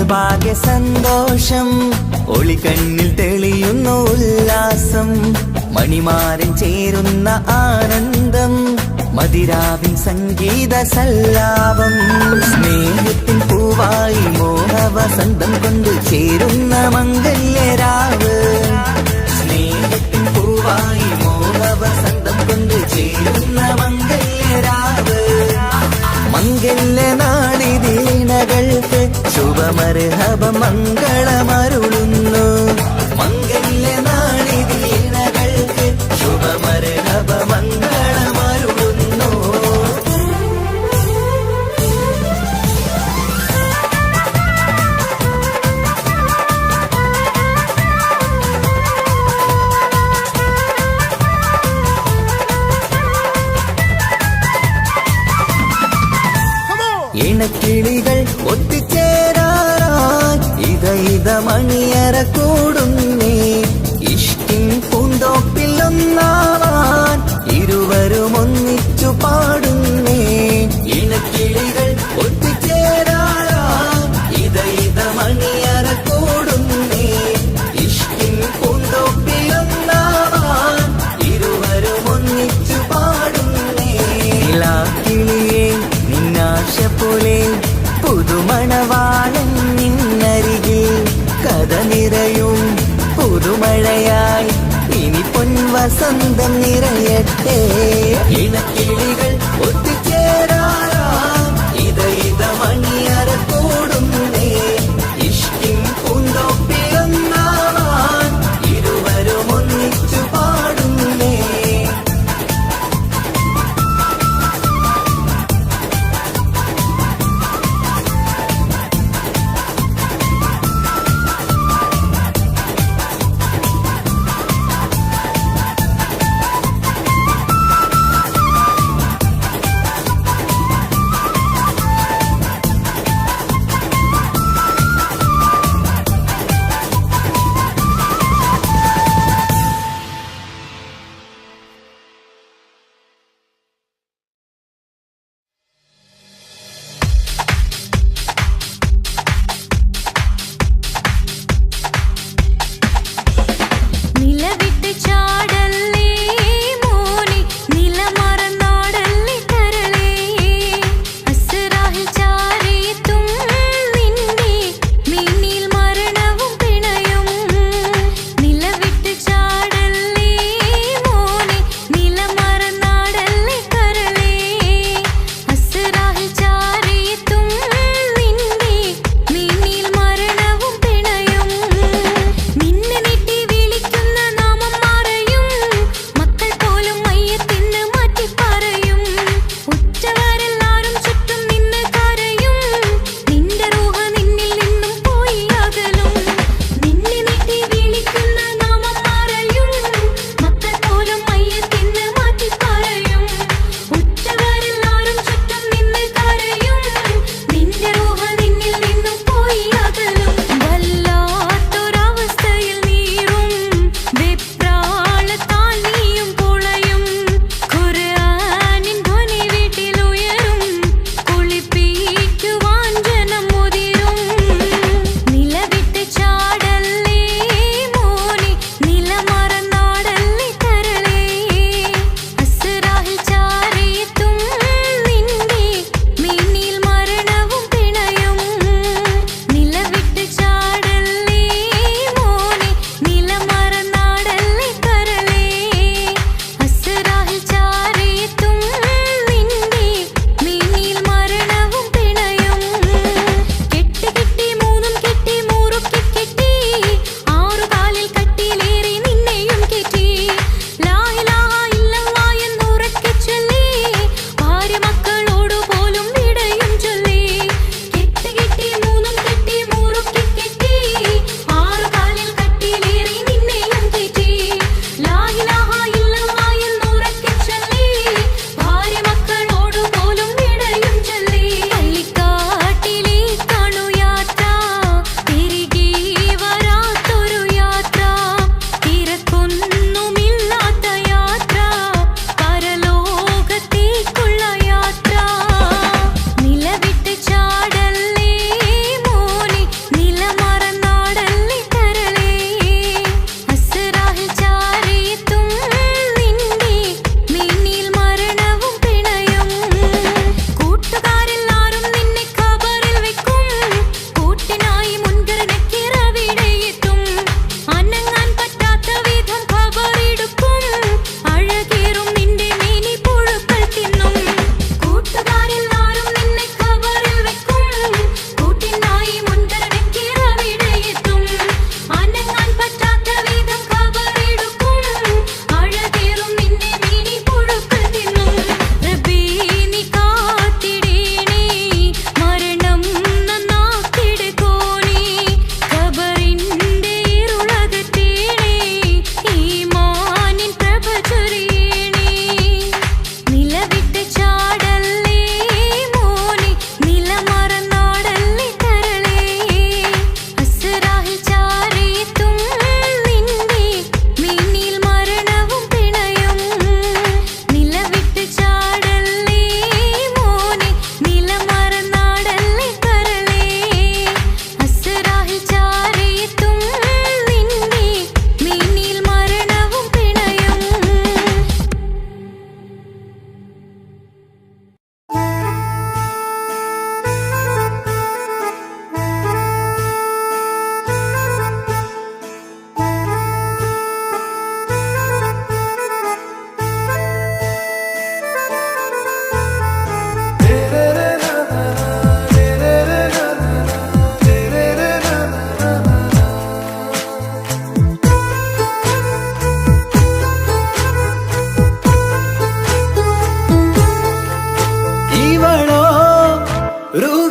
ഭാഗ്യ സന്തോഷം ഒളികണ്ണിൽ തെളിയുന്നു ഉല്ലാസം മണിമാരൻ ചേരുന്ന ആനന്ദം മതിരാവിൻ സംഗീത സല്ലാപം സ്നേഹത്തിൻ പൂവായി മോഹവസന്തം കൊണ്ട് ചേരുന്ന മംഗല്യരാവ് സ്നേഹത്തിൻ പൂവായി മോഹവസന്തം കൊണ്ട് ചേരുന്ന മംഗല്യരാവ് മംഗല്യ നാടിദീനകൾക്ക് ശുഭമർഹബ മംഗളമരുളുന്നു മംഗല്യ നാടിദീനകൾക്ക് ശുഭമർഹബ മംഗളമരുളുന്നു ഇണക്കിളികൾ ഒത്തുചേരാറായി ഇത മണിയറ കൂടുന്നേ ഇഷ്ടിൻ പൂന്തോപ്പിൽ ഒന്നാവാൻ ഇരുവരും ഒന്നിച്ചു പാടുന്നേ ഇണക്കിളികൾ ഒത്തുചേരാറായി ഇത മണിയറ കൂടുന്നേ ഇഷ്ടിൻ പൂന്തോപ്പിൽ ഒന്നാവാൻ ഇരുവരും ഒന്നിച്ചു പാടുന്നേ കിളിയേ നിന്നാശ പോലെ പുതുമണവാളൻ നിന്നരികിൽ കഥ നിറയും പുതുമഴയായി ഇനി പൊൻവസന്തം നിറയട്ടെ ഇണക്കിളികൾ ഒത്തുചേരാറാം ഇത മണിയറ കൂടുന്നേ ഇഷ്ടിൻ പൂന്തോപ്പിലൊന്നാവാൻ ഇരുവരും ഒന്നിച്ചു പാടുന്നേ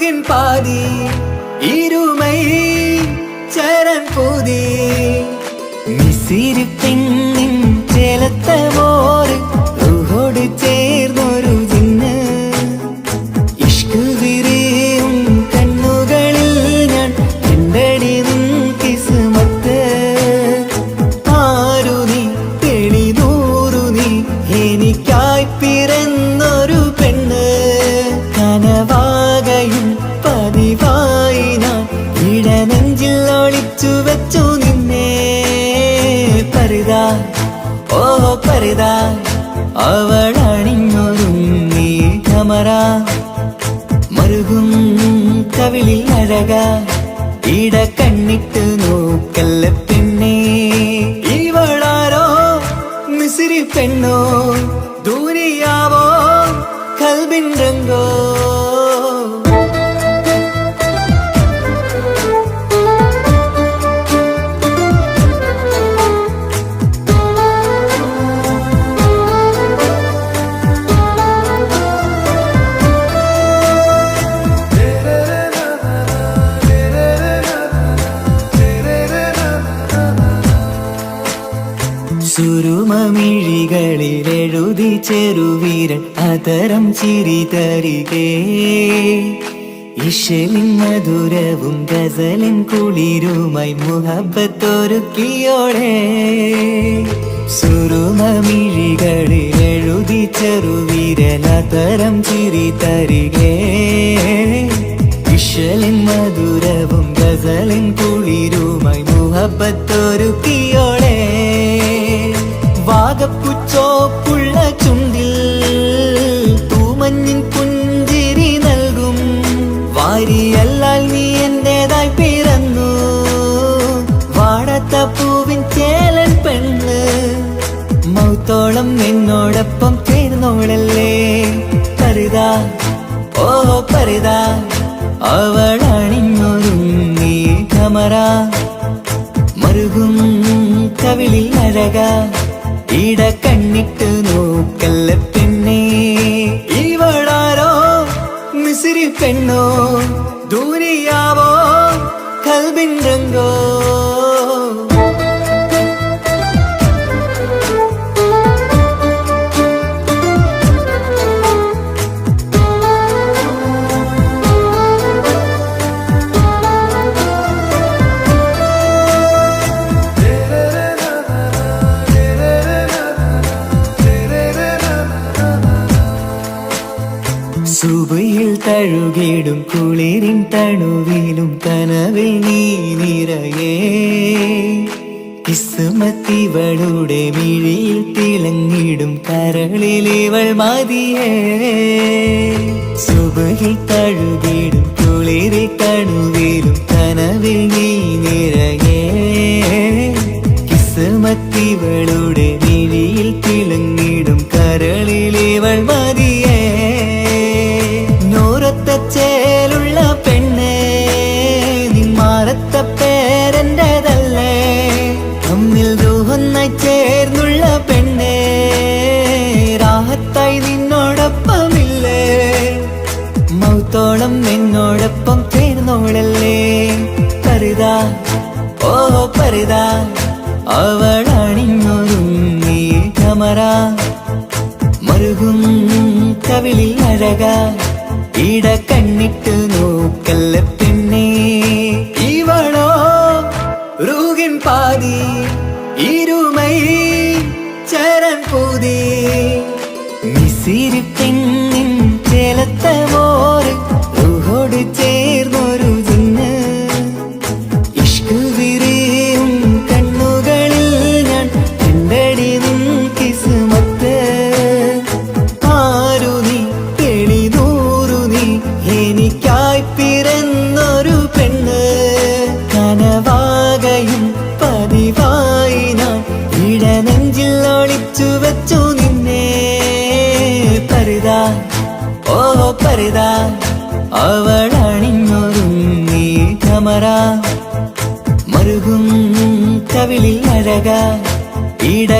ரூகின் பாதி இருமை சரண் பூதி മിസിരി പെണ്ണിൻ ചേലത്തെ മോര് റൂഹോട് ചേർന്നൊരു ജിന്ന് ഇഷ്ക് വിരിയും കണ്ണുകളിൽ ഞാൻ കണ്ടടി നിൻ കിസ്മത്ത് ആരു നീ തെളിനൂറു നീ എനിക്കായി പിറന്നൊരു പെണ്ണ് കനവാകയും പതിവായി ഞാൻ ഇടനെഞ്ചിൽ ഒളിച്ചു വെച്ചു നിന്നെ പരിതാ ഓ പരിതാ അവളണിഞ്ഞൊരുങ്ങി കമറ മറുകും കവിളിൽ അഴക ഇട കണ്ണിട്ട് നോക്കല്ല പെണ്ണേ ഇവളാരോ മിസിരി പെണ്ണോ ദൂരിയാവോ കൽബിൻ രംഗോ സുരുമമിഴികളിൽ എഴുതി ചെറുവീരൻ അതരം ചിരി തരികേ ഇശലിൻ മധുരവും ഗസലിൻ കുളിരുമായി മുഹബത്തൊരുക്കിയോടെ സുരുമമിഴികളിൽ എഴുതി ചെറുവീരൻ അതരം ചിരി തരികേ ഇശലിൻ മധുരവും ഗസലിൻ കുളിരുമായി മുഹബത്തൊരുക്കിയോടെ വാഗപ്പുച്ചോപ്പുള്ള ചുണ്ടിൽ തൂമഞ്ഞിൻ പുഞ്ചിരി നൽകും വാരിയല്ലാൽ നീ എന്റേതായി പിറന്നു വാടത്ത പൂവിൻ ചേലൻ പെണ്ണ് മൗത്തോളം നിന്നോടൊപ്പം ചേർന്നോളല്ലേ പരിതാ ഓ പരിതാ അവളണിഞ്ഞൊരുങ്ങി കമറ മറുകും കവിളിൽ അഴക ഇട കണ്ണിട്ട് നോക്കല്ല പെണ്ണേ ഇവളാരോ മിസിരി പെണ്ണോ ദൂരിയാവോ കൽബിൻ രംഗോ സുബയിൽ തഴുകിടും കുളിരിൻ തണുവിലും കനവിൽ നീ നിറയേ കിസ്മത്തിവളുടെ മിഴിയിൽ തിളങ്ങിടും കരളിൽ ഇവൾ മതിയേ സുബയിൽ തഴുകിടും കുളിരിൽ തണുവിലും കനവിൽ നീ നിറയേ കിസ്മത്തിവളുടെ മിഴിയിൽ തിളങ്ങിടും കരളിൽ ഇവൾ മതിയേ ചേലുള്ള പെണ്ണേ നിന്മാറത്ത പേരെന്റേതല്ലേ തമ്മിൽ ദൂഹൊന്നായി ചേർന്നുള്ള പെണ്ണേ രാഹത്തായി നിന്നോടൊപ്പമില്ലേ മൗത്തോളം നിന്നോടൊപ്പം ചേർന്നോളല്ലേ പരിതാ ഓ പരിതാ അവളണിഞ്ഞൊരുങ്ങി കമറ മറുകും കവിളിൽ അഴക ഇട കണ്ണിട്ട് നോക്കല്ല പെണ്ണേ ഇവളോ റൂഹിൻ പാതി ഇരുമൈ ചരൺ പൂതി മിസിരി പെണ്ണിൻ ചേലത്തെ മോര് റൂഹോട് ചേർന്നൊരു ജിന്ന് ഇഷ്ക് വിരിയും കണ്ണുകളിൽ ഞാൻ കണ്ടടി നിൻ കിസ്മത്ത് ആരു നീ തെളിനൂറു നീ എനിക്കായി പിറന്നൊരു പെണ്ണ് കനവാകയും പതിവായി ഞാൻ ഇടനെഞ്ചിൽ ഒളിച്ചു വെച്ചു നിന്നെ പരിതാ ഓ പരിതാ അവളണിഞ്ഞൊരുങ്ങി കമറ മറുകും കവിളിൽ അഴക ഇട